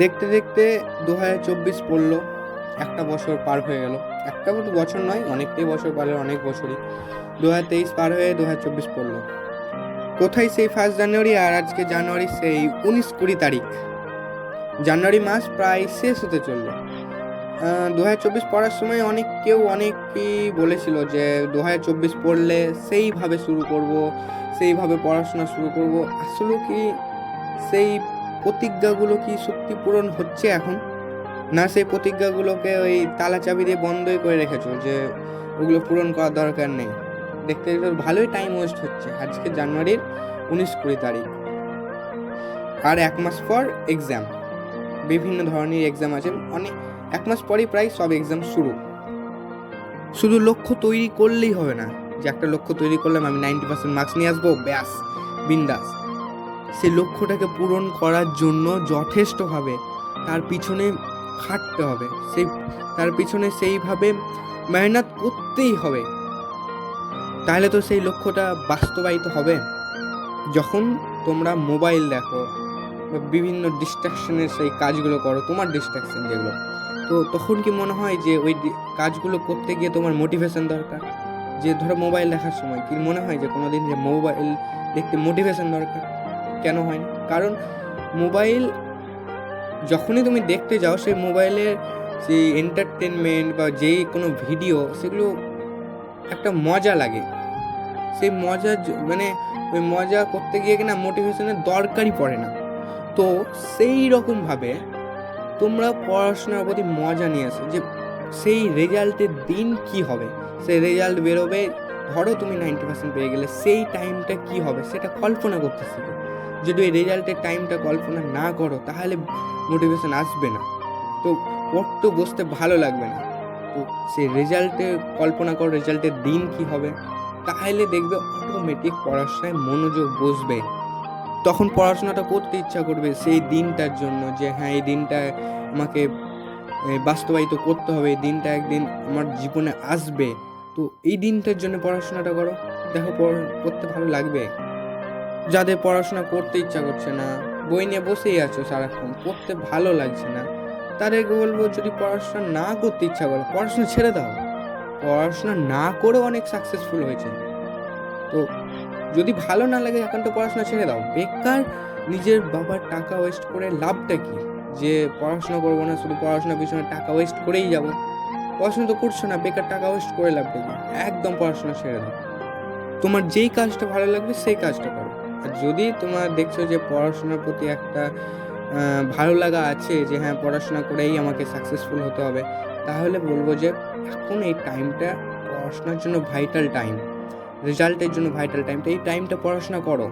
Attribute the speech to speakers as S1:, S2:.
S1: দেখতে দেখতে 2024 পড়লো, একটা বছর পার হয়ে গেল। একটা বছর নয়, অনেকটাই বছর পার হলো, অনেক বছরই। 2023 পার হয়ে 2024 পড়লো। কোথায় সেই 1 জানুয়ারি, আর আজকে জানুয়ারি সেই 19-20 তারিখ। জানুয়ারি মাস প্রায় শেষ হতে চললো। 2024 পড়ার সময় অনেকেই বলেছিল যে 2024 পড়লে সেইভাবে শুরু করব, সেইভাবে পড়াশোনা শুরু করব। আসলে কি সেই প্রতিজ্ঞাগুলো কি সত্যি পূরণ হচ্ছে এখন? না সেই প্রতিজ্ঞাগুলোকে ওই তালা চাবি দিয়ে বন্ধই করে রেখেছো, যে ওগুলো পূরণ করার দরকার নেই? দেখতে দেখতে ভালোই টাইম ওয়েস্ট হচ্ছে। আজকে জানুয়ারির 19-20 তারিখ, আর 1 মাস পর এক্সাম। বিভিন্ন ধরনের এক্সাম আছে, অনেক 1 মাস পরই প্রায় সব এক্সাম শুরু। শুধু লক্ষ্য তৈরি করলেই হবে না, যে একটা লক্ষ্য তৈরি করলাম আমি 90% মার্কস নিয়ে আসবো, ব্যাস বিন্দাস। সেই লক্ষ্যটাকে পূরণ করার জন্য যথেষ্টভাবে তার পিছনে খাটতে হবে, তার পিছনে সেইভাবে মেহনত করতেই হবে, তাহলে তো সেই লক্ষ্যটা বাস্তবায়িত হবে। যখন তোমরা মোবাইল দেখো বা বিভিন্ন ডিস্ট্রাকশনের সেই কাজগুলো করো, তোমার ডিস্ট্রাকশন যেগুলো, তো তখন কি মনে হয় যে ওই কাজগুলো করতে গিয়ে তোমার মোটিভেশন দরকার? যে ধরো মোবাইল দেখার সময় কি মনে হয় যে কোনোদিন যে মোবাইল দেখতে মোটিভেশন দরকার? কেন হয় না? কারণ মোবাইল যখনই তুমি দেখতে যাও, সেই মোবাইলের সেই এন্টারটেনমেন্ট বা যেই কোনো ভিডিও, সেগুলো একটা মজা লাগে। সেই মজা মানে ওই মজা করতে গিয়ে কিনা মোটিভেশনের দরকারই পড়ে না। তো সেই রকমভাবে তোমরা পড়াশোনার প্রতি মজা নিয়ে আসো, যে সেই রেজাল্টের দিন কি হবে, সেই রেজাল্ট বেরোবে, ধরো তুমি 90% পেয়ে গেলে, সেই টাইমটা কি হবে সেটা কল্পনা করতে শিখো। যদি ওই রেজাল্টের টাইমটা কল্পনা না করো, তাহলে মোটিভেশন আসবে না, তো পড়তে বসতে ভালো লাগবে না। তো সেই রেজাল্টের কল্পনা করো, রেজাল্টের দিন কি হবে, তাহলে দেখবে অটোমেটিক পড়াশোনায় মনোযোগ বসবে। তখন পড়াশোনাটা করতে ইচ্ছা করবে সেই দিনটার জন্য, যে হ্যাঁ এই দিনটা আমাকে বাস্তবায়িত করতে হবে, এই দিনটা একদিন আমার জীবনে আসবে। তো এই দিনটার জন্য পড়াশোনাটা করো, দেখো পড়তে ভালো লাগবে। যাদের পড়াশোনা করতে ইচ্ছা করছে না, বই নিয়ে বসেই আছো সারাক্ষণ, পড়তে ভালো লাগছে না, তাদেরকে বলবো যদি পড়াশোনা না করতে ইচ্ছা করো, পড়াশোনা ছেড়ে দাও। পড়াশোনা না করেও অনেক সাকসেসফুল হয়েছে। তো যদি ভালো না লাগে এখন তো পড়াশোনা ছেড়ে দাও। বেকার নিজের বাবার টাকা ওয়েস্ট করে লাভটা কি? যে পড়াশোনা করবো না, শুধু পড়াশোনার পিছনে টাকা ওয়েস্ট করেই যাব। পড়াশোনা তো করছো না, বেকার টাকা ওয়েস্ট করে লাভটা কি? একদম পড়াশোনা ছেড়ে দাও। তোমার যেই কাজটা ভালো লাগবে সেই কাজটা করো। আর যদি তোমার দেখছো যে পড়াশোনার প্রতি একটা ভালো লাগা আছে, যে হ্যাঁ পড়াশোনা করেই আমাকে সাকসেসফুল হতে হবে, তাহলে বলবো যে এখন এই টাইমটা পড়াশোনার জন্য ভাইটাল টাইম, রেজাল্টের জন্য ভাইটাল টাইম। তো এই টাইমটা পড়াশোনা করো।